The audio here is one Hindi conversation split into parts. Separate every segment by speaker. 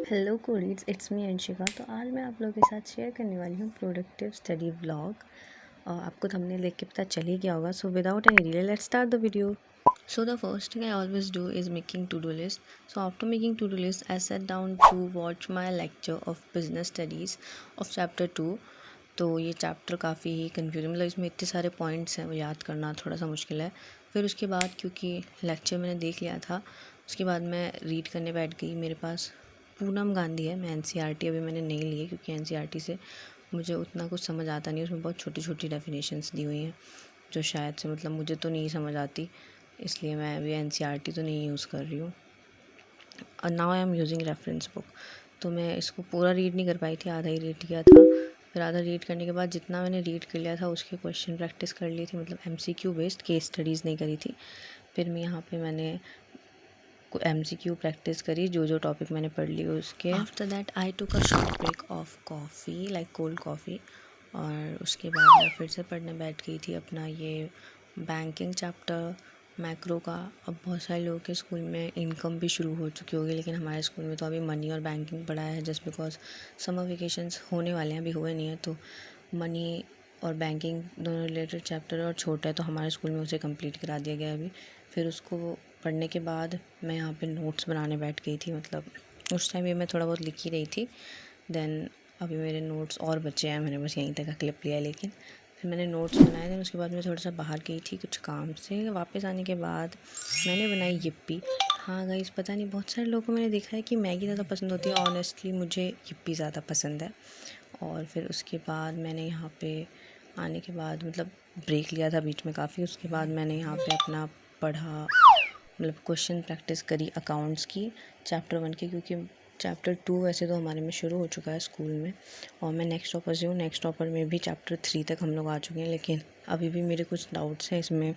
Speaker 1: Hello codies, it's me Anshika. तो आज मैं आप लोगों के साथ शेयर करने वाली हूँ प्रोडक्टिव स्टडी व्लॉग। आपको थंबनेल देख के पता चल ही गया होगा। So without any delay let's start the video. So the first thing I always do is making to-do list. So after making to-do list, I sat down to watch my lecture of business studies of chapter 2. तो ये चैप्टर काफ़ी ही कन्फ्यूजिंग, मतलब इसमें इतने सारे पॉइंट्स हैं, वो याद करना थोड़ा सा मुश्किल है। फिर उसके बाद क्योंकि लेक्चर मैंने देख लिया था, उसके बाद मैं रीड करने बैठ गई। मेरे पास पूनम गांधी है। मैं एनसीईआरटी अभी मैंने नहीं ली है क्योंकि एनसीईआरटी से मुझे उतना कुछ समझ आता नहीं है। उसमें बहुत छोटी छोटी डेफिनेशंस दी हुई हैं जो शायद से मतलब मुझे तो नहीं समझ आती, इसलिए मैं अभी एनसीईआरटी तो नहीं यूज़ कर रही हूँ। और now I am using reference book. तो मैं इसको पूरा रीड नहीं कर पाई थी, आधा ही रीड किया था। फिर आधा रीड करने के बाद जितना मैंने रीड कर लिया था उसके क्वेश्चन प्रैक्टिस कर ली थी, मतलब एमसीक्यू बेस्ड, केस स्टडीज़ नहीं करी थी। फिर मैं यहाँ पे मैंने एमसीक्यू प्रैक्टिस करी, जो जो टॉपिक मैंने पढ़ ली उसके। After that I took a short break of coffee, like cold coffee. और उसके बाद मैं फिर से पढ़ने बैठ गई थी अपना ये बैंकिंग चैप्टर मैक्रो का। अब बहुत सारे लोगों के स्कूल में इनकम भी शुरू हो चुकी होगी, लेकिन हमारे स्कूल में तो अभी मनी और बैंकिंग पढ़ा है, जस्ट बिकॉज समर वेकेशंस होने वाले हैं, अभी हुए नहीं हैं। तो मनी और बैंकिंग दोनों रिलेटेड चैप्टर और छोटा है, तो हमारे स्कूल में उसे कंप्लीट करा दिया गया अभी। फिर उसको पढ़ने के बाद मैं यहाँ पे नोट्स बनाने बैठ गई थी, मतलब उस टाइम ये मैं थोड़ा बहुत लिख ही रही थी। देन अभी मेरे नोट्स और बचे हैं, मैंने बस यहीं तक का क्लिप लिया है। लेकिन फिर मैंने नोट्स बनाए थे। उसके बाद मैं थोड़ा सा बाहर गई थी कुछ काम से। वापस आने के बाद मैंने बनाई यिप्पी। हाँ गाइस, पता नहीं बहुत सारे लोगों को मैंने देखा है कि मैगी ज़्यादा पसंद होती है, ऑनेस्टली मुझे यिप्पी ज़्यादा पसंद है। और फिर उसके बाद मैंने यहाँ पे आने के बाद मतलब ब्रेक लिया था बीच में काफ़ी। उसके बाद मैंने यहाँ पे अपना पढ़ा, मतलब क्वेश्चन प्रैक्टिस करी अकाउंट्स की चैप्टर 1 की, क्योंकि चैप्टर 2 वैसे तो हमारे में शुरू हो चुका है स्कूल में। और मैं नेक्स्ट टॉपर से हूँ, नेक्स्ट टॉपर में भी चैप्टर 3 तक हम लोग आ चुके हैं। लेकिन अभी भी मेरे कुछ डाउट्स हैं इसमें।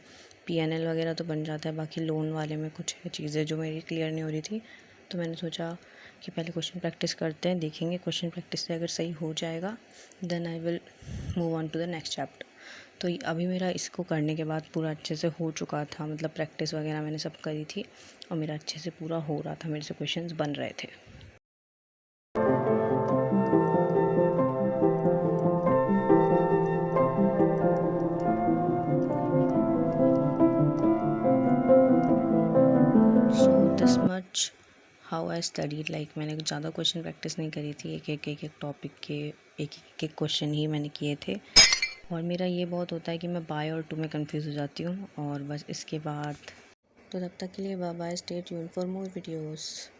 Speaker 1: पीएनएल वगैरह तो बन जाता है, बाकी लोन वाले में कुछ चीज़ें जो मेरी क्लियर नहीं हो रही थी। तो मैंने सोचा कि पहले क्वेश्चन प्रैक्टिस करते हैं, देखेंगे क्वेश्चन प्रैक्टिस से अगर सही हो जाएगा then I will move on to the next chapter. तो अभी मेरा इसको करने के बाद पूरा अच्छे से हो चुका था, मतलब प्रैक्टिस वगैरह मैंने सब करी थी और मेरा अच्छे से पूरा हो रहा था, मेरे से क्वेश्चंस बन रहे थे। So this much how I studied, like मैंने कुछ ज़्यादा क्वेश्चन प्रैक्टिस नहीं करी थी। एक टॉपिक के एक क्वेश्चन ही मैंने किए थे। और मेरा ये बहुत होता है कि मैं बाय और टू में कंफ्यूज हो जाती हूँ। और बस इसके बाद तो तब तक के लिए bye bye, stay tuned for more videos.